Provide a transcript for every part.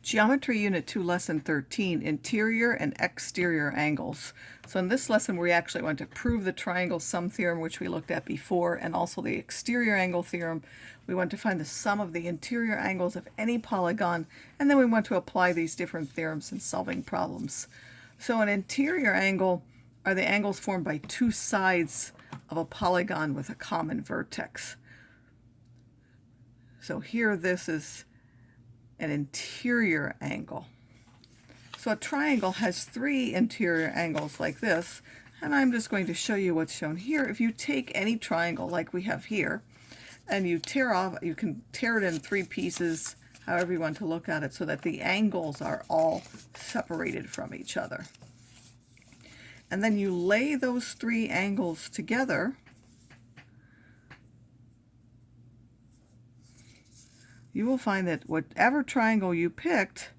Geometry Unit 2, Lesson 13, Interior and Exterior Angles. So in this lesson, we actually want to prove the Triangle Sum Theorem, which we looked at before, and also the Exterior Angle Theorem. We want to find the sum of the interior angles of any polygon, and then we want to apply these different theorems in solving problems. So an interior angle are the angles formed by two sides of a polygon with a common vertex. So here this is an interior angle. So a triangle has three interior angles like this, and I'm just going to show you what's shown here. If you take any triangle like we have here, and you tear off, you can tear it in three pieces, however you want to look at it, so that the angles are all separated from each other. And then you lay those three angles together, you will find that whatever triangle you picked,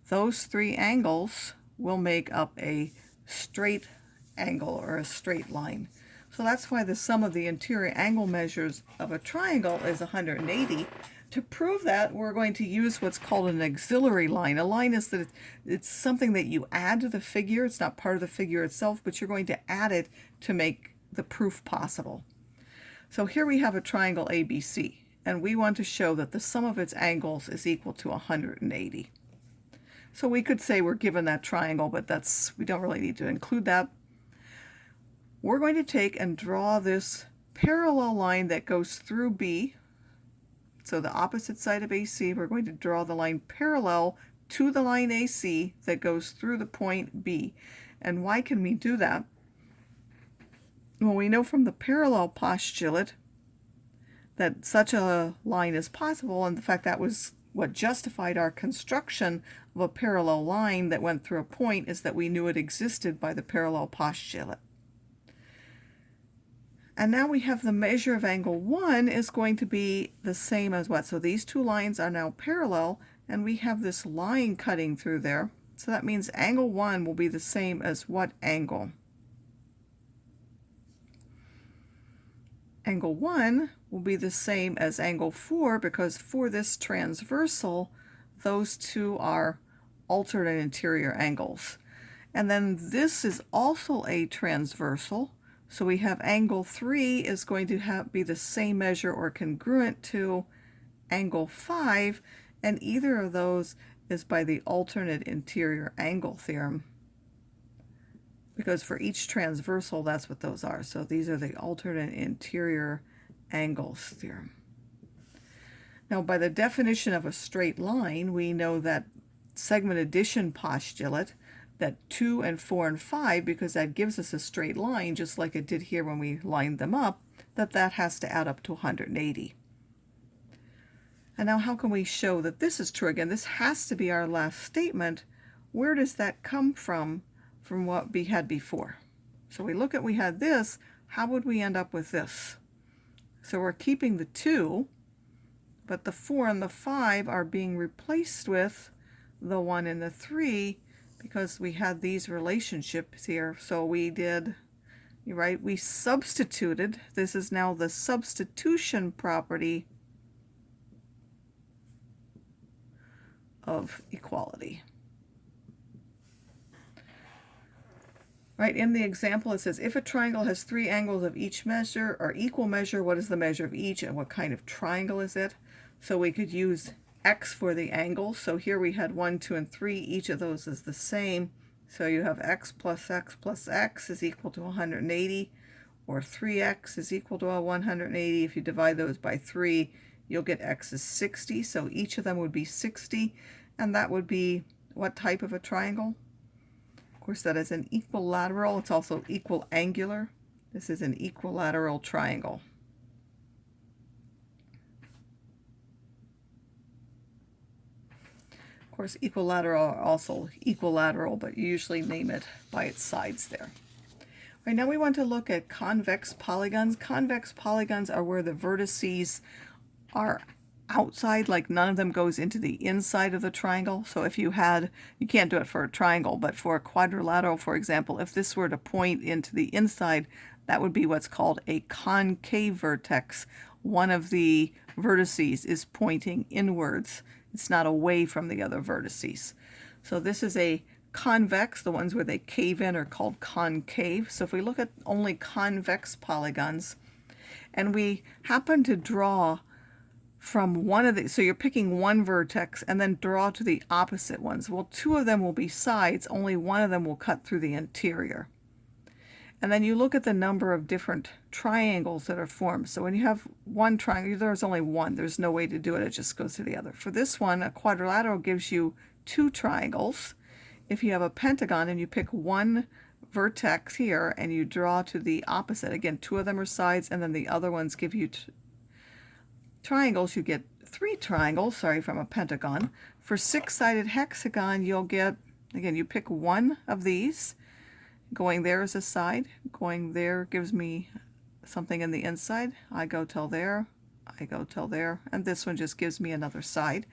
those three angles will make up a straight angle or a straight line. So that's why the sum of the interior angle measures of a triangle is 180. To prove that, we're going to use what's called an auxiliary line. A line is that it's something that you add to the figure. It's not part of the figure itself, but you're going to add it to make the proof possible. So here we have a triangle ABC, and we want to show that the sum of its angles is equal to 180. So we could say we're given that triangle, but we don't really need to include that. We're going to take and draw this parallel line that goes through B. So the opposite side of AC, we're going to draw the line parallel to the line AC that goes through the point B. And why can we do that? Well, we know from the parallel postulate that such a line is possible, and the fact that was what justified our construction of a parallel line that went through a point is that we knew it existed by the parallel postulate. And now we have the measure of angle 1 is going to be the same as what? So these two lines are now parallel, and we have this line cutting through there. So that means angle 1 will be the same as what angle? Angle 1 will be the same as angle 4, because for this transversal, those two are alternate interior angles. And then this is also a transversal, so we have angle 3 is going to be the same measure or congruent to angle 5, and either of those is by the alternate interior angle theorem, because for each transversal that's what those are. So these are the alternate interior angles theorem. Now, by the definition of a straight line, we know that segment addition postulate, that 2 and 4 and 5, because that gives us a straight line just like it did here when we lined them up, that has to add up to 180. And now how can we show that this is true? Again, this has to be our last statement. Where does that come from what we had before? So we look at, we had this, how would we end up with this? So we're keeping the 2, but the 4 and the 5 are being replaced with the 1 and the 3, because we had these relationships here. So we did, right, we substituted. This is now the substitution property of equality. Right, in the example it says, if a triangle has three angles of each measure or equal measure, what is the measure of each and what kind of triangle is it? So we could use x for the angles. So here we had 1, 2, and 3. Each of those is the same. So you have x plus x is equal to 180, or 3x is equal to 180. If you divide those by 3, you'll get x is 60. So each of them would be 60, and that would be what type of a triangle? Of course, that is an equilateral. It's also equiangular. This is an equilateral triangle. Of course, equilateral are also equilateral, but you usually name it by its sides there. Right, now we want to look at convex polygons. Convex polygons are where the vertices are outside, like none of them goes into the inside of the triangle. So if you can't do it for a triangle, but for a quadrilateral, for example, if this were to point into the inside, that would be what's called a concave vertex. One of the vertices is pointing inwards. It's not away from the other vertices. So this is a convex. The ones where they cave in are called concave. So if we look at only convex polygons, and we happen to draw from one of the, so you're picking one vertex and then draw to the opposite ones. Well, two of them will be sides, only one of them will cut through the interior. And then you look at the number of different triangles that are formed. So when you have one triangle, there's only one. There's no way to do it. It just goes to the other. For this one, a quadrilateral gives you two triangles. If you have a pentagon and you pick one vertex here and you draw to the opposite, again, two of them are sides, and then the other ones give you triangles, you get three triangles, from a pentagon. For six-sided hexagon, you'll get, again, you pick one of these. Going there is a side. Going there gives me something in the inside. I go till there. I go till there. And this one just gives me another side.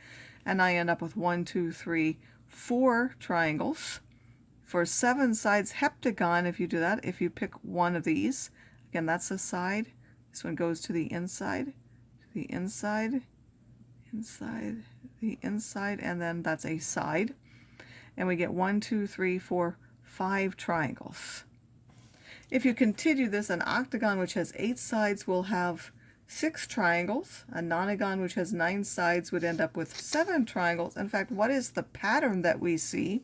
And I end up with 1, 2, 3, 4 triangles. For seven sides heptagon, if you do that, if you pick one of these, again, that's a side. This one goes to the inside, the inside, inside, the inside, and then that's a side. And we get 1, 2, 3, 4, 5 triangles. If you continue this, an octagon which has 8 sides will have 6 triangles. A nonagon which has 9 sides would end up with 7 triangles. In fact, what is the pattern that we see?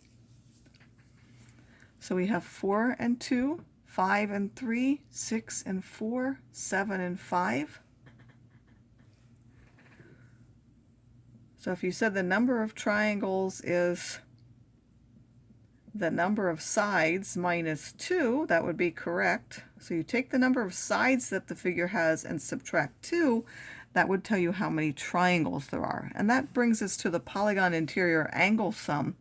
So we have 4 and 2, 5 and 3, 6 and 4, 7 and 5. So if you said the number of triangles is the number of sides minus 2, that would be correct. So you take the number of sides that the figure has and subtract 2, that would tell you how many triangles there are. And that brings us to the polygon interior angle sum.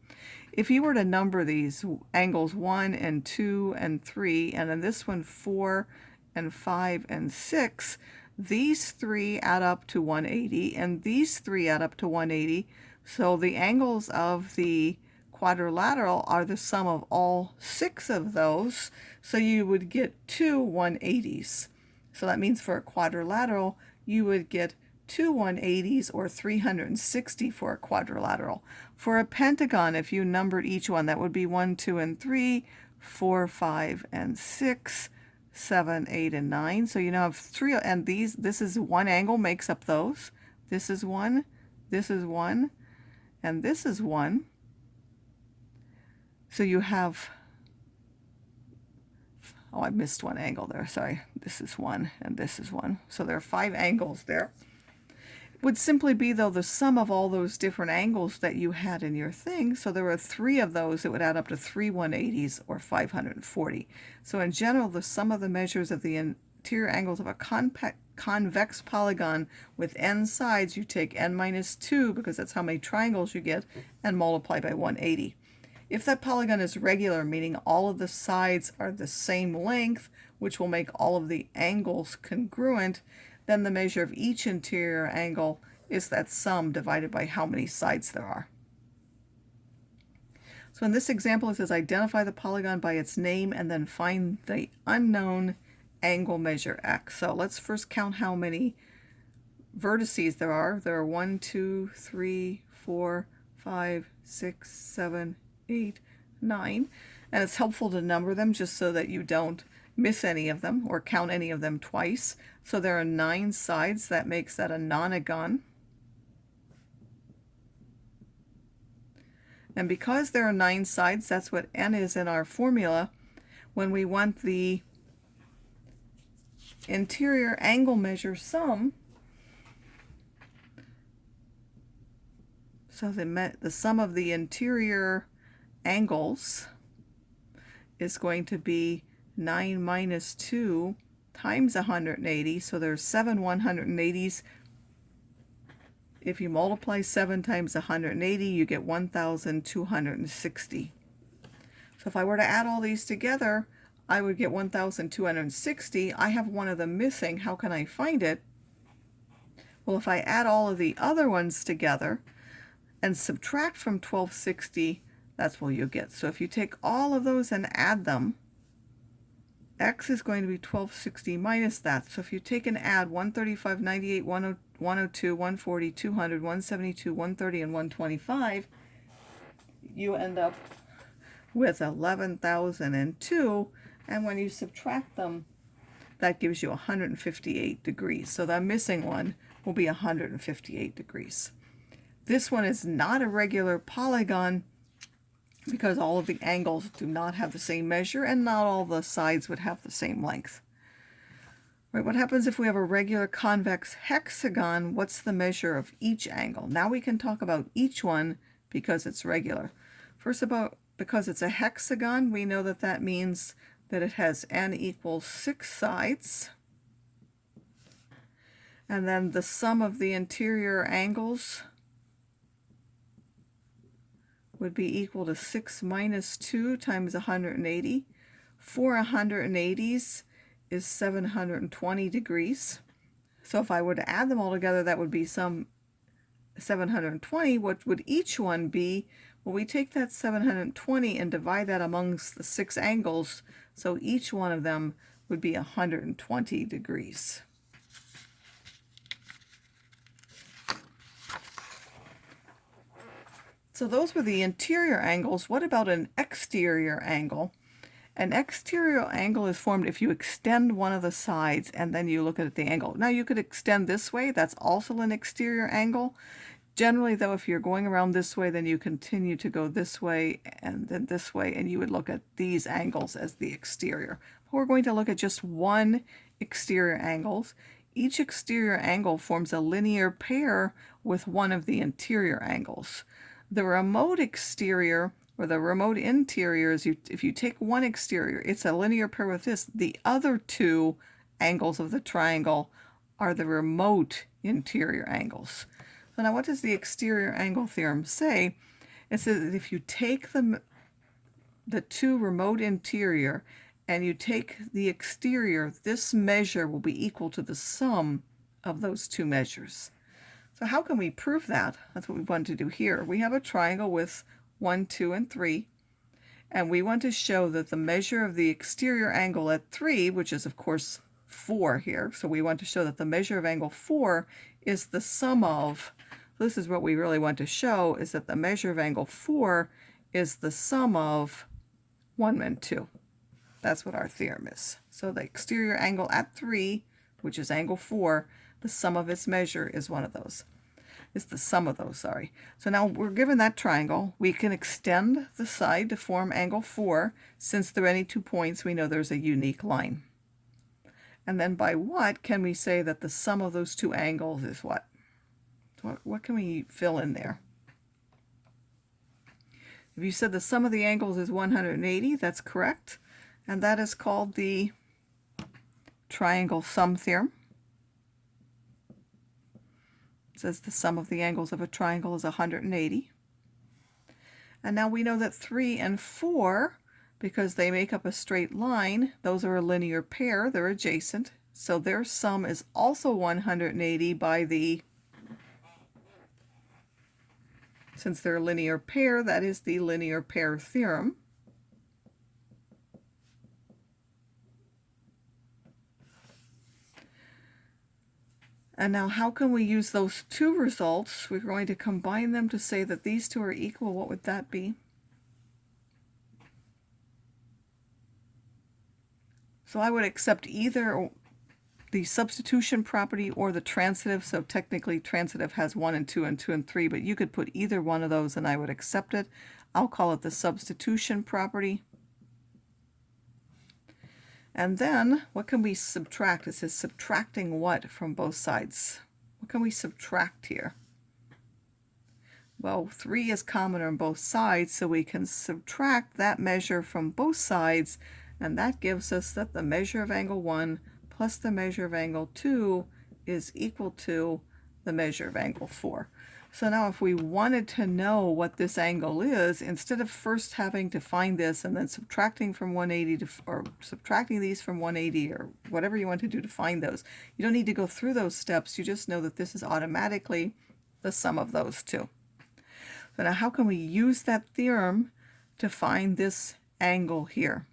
If you were to number these angles 1 and 2 and 3, and then this one 4 and 5 and 6, these three add up to 180, and these three add up to 180. So the angles of the quadrilateral are the sum of all 6 of those, so you would get 2 180s. So that means for a quadrilateral, you would get 2 180s, or 360 for a quadrilateral. For a pentagon, if you numbered each one, that would be 1, 2, and 3, 4, 5, and 6, 7, 8, and 9. So you now have 3, and this is one angle makes up those. This is 1, this is 1, and this is 1. So you have, oh, I missed one angle there, sorry. This is 1, and this is 1. So there are 5 angles there. It would simply be, though, the sum of all those different angles that you had in your thing. So there are 3 of those that would add up to 3 180s, or 540. So in general, the sum of the measures of the interior angles of a convex polygon with n sides, you take n minus 2, because that's how many triangles you get, and multiply by 180. If that polygon is regular, meaning all of the sides are the same length, which will make all of the angles congruent, then the measure of each interior angle is that sum divided by how many sides there are. So in this example, it says identify the polygon by its name and then find the unknown angle measure x. So let's first count how many vertices there are. There are 1, 2, 3, 4, 5, 6, 7, 8, 9. And it's helpful to number them just so that you don't miss any of them or count any of them twice. So there are 9 sides. That makes that a nonagon. And because there are 9 sides, that's what n is in our formula. When we want the interior angle measure sum, so the sum of the interior angles is going to be 9 minus 2 times 180, so there's 7 180s. If you multiply 7 times 180, you get 1,260. So if I were to add all these together, I would get 1,260. I have one of them missing. How can I find it? Well, if I add all of the other ones together and subtract from 1260, that's what you'll get. So if you take all of those and add them, x is going to be 1260 minus that. So if you take and add 135, 98, 102, 140, 200, 172, 130, and 125, you end up with 11,002, and when you subtract them, that gives you 158 degrees. So the missing one will be 158 degrees. This one is not a regular polygon because all of the angles do not have the same measure and not all the sides would have the same length. Right, what happens if we have a regular convex hexagon? What's the measure of each angle? Now we can talk about each one because it's regular. First, because it's a hexagon, we know that that means that it has n equals 6 sides. And then the sum of the interior angles would be equal to 6 minus 2 times 180. 4 180s is 720 degrees. So if I were to add them all together, that would be some 720. What would each one be? Well, we take that 720 and divide that amongst the 6 angles, so each one of them would be 120 degrees. So those were the interior angles. What about an exterior angle? An exterior angle is formed if you extend one of the sides and then you look at the angle. Now you could extend this way, that's also an exterior angle. Generally though, if you're going around this way, then you continue to go this way and then this way, and you would look at these angles as the exterior. But we're going to look at just one exterior angles. Each exterior angle forms a linear pair with one of the interior angles. The remote exterior or the remote interior is if you take one exterior, it's a linear pair with this. The other two angles of the triangle are the remote interior angles. So now what does the exterior angle theorem say? It says that if you take the two remote interior and you take the exterior, this measure will be equal to the sum of those two measures. So how can we prove that? That's what we want to do here. We have a triangle with 1, 2, and 3, and we want to show that the measure of the exterior angle at 3, which is of course 4 here, so we want to show that the measure of angle 4 is the sum of, this is what we really want to show, is that the measure of angle 4 is the sum of 1 and 2. That's what our theorem is. So the exterior angle at 3, which is angle 4, the sum of its measure is one of those. It's the sum of those, sorry. So now we're given that triangle. We can extend the side to form angle 4. Since there are any 2 points, we know there's a unique line. And then by what can we say that the sum of those 2 angles is what? What can we fill in there? If you said the sum of the angles is 180, that's correct. And that is called the Triangle Sum Theorem. It says the sum of the angles of a triangle is 180. And now we know that 3 and 4, because they make up a straight line, those are a linear pair, they're adjacent, so their sum is also 180 by the, since they're a linear pair, that is the linear pair theorem. And now how can we use those two results? We're going to combine them to say that these two are equal. What would that be? So I would accept either the substitution property or the transitive. So technically transitive has 1 and 2 and 2 and 3, but you could put either one of those and I would accept it. I'll call it the substitution property. And then, what can we subtract? It says subtracting what from both sides? What can we subtract here? Well, 3 is common on both sides, so we can subtract that measure from both sides, and that gives us that the measure of angle 1 plus the measure of angle 2 is equal to the measure of angle 4. So now if we wanted to know what this angle is, instead of first having to find this and then subtracting from 180 or subtracting these from 180 or whatever you want to do to find those, you don't need to go through those steps. You just know that this is automatically the sum of those two. So now how can we use that theorem to find this angle here?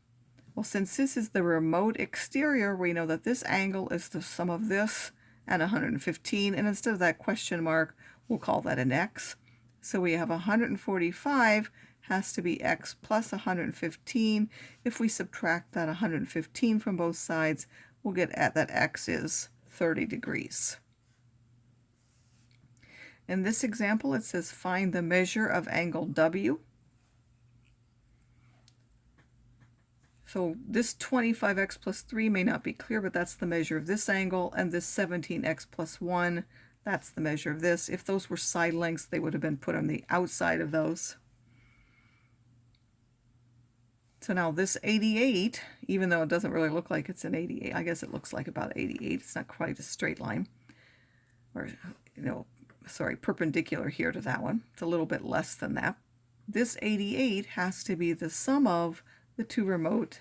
Well, since this is the remote exterior, we know that this angle is the sum of this and 115, and instead of that question mark, we'll call that an x. So we have 145 has to be x plus 115. If we subtract that 115 from both sides, we'll get at that x is 30 degrees. In this example, it says find the measure of angle W. So this 25x plus 3 may not be clear, but that's the measure of this angle, and this 17x plus 1, that's the measure of this. If those were side lengths, they would have been put on the outside of those. So now this 88, even though it doesn't really look like it's an 88, I guess it looks like about 88. It's not quite a straight line, or, perpendicular here to that one. It's a little bit less than that. This 88 has to be the sum of the two remote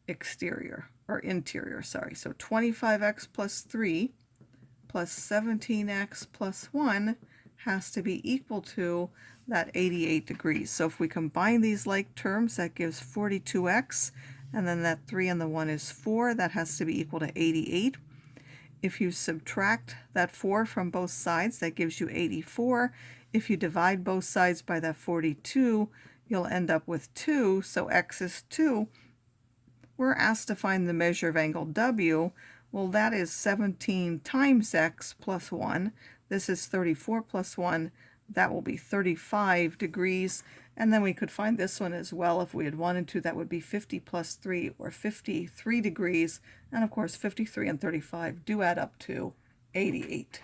interior. So 25x plus 3 plus 17x plus 1 has to be equal to that 88 degrees. So if we combine these like terms, that gives 42x, and then that 3 and the 1 is 4. That has to be equal to 88. If you subtract that 4 from both sides, that gives you 84. If you divide both sides by that 42, you'll end up with 2, so x is 2. We're asked to find the measure of angle W. Well, that is 17 times x plus 1. This is 34 plus 1. That will be 35 degrees. And then we could find this one as well if we had wanted to. That would be 50 plus 3, or 53 degrees. And of course, 53 and 35 do add up to 88.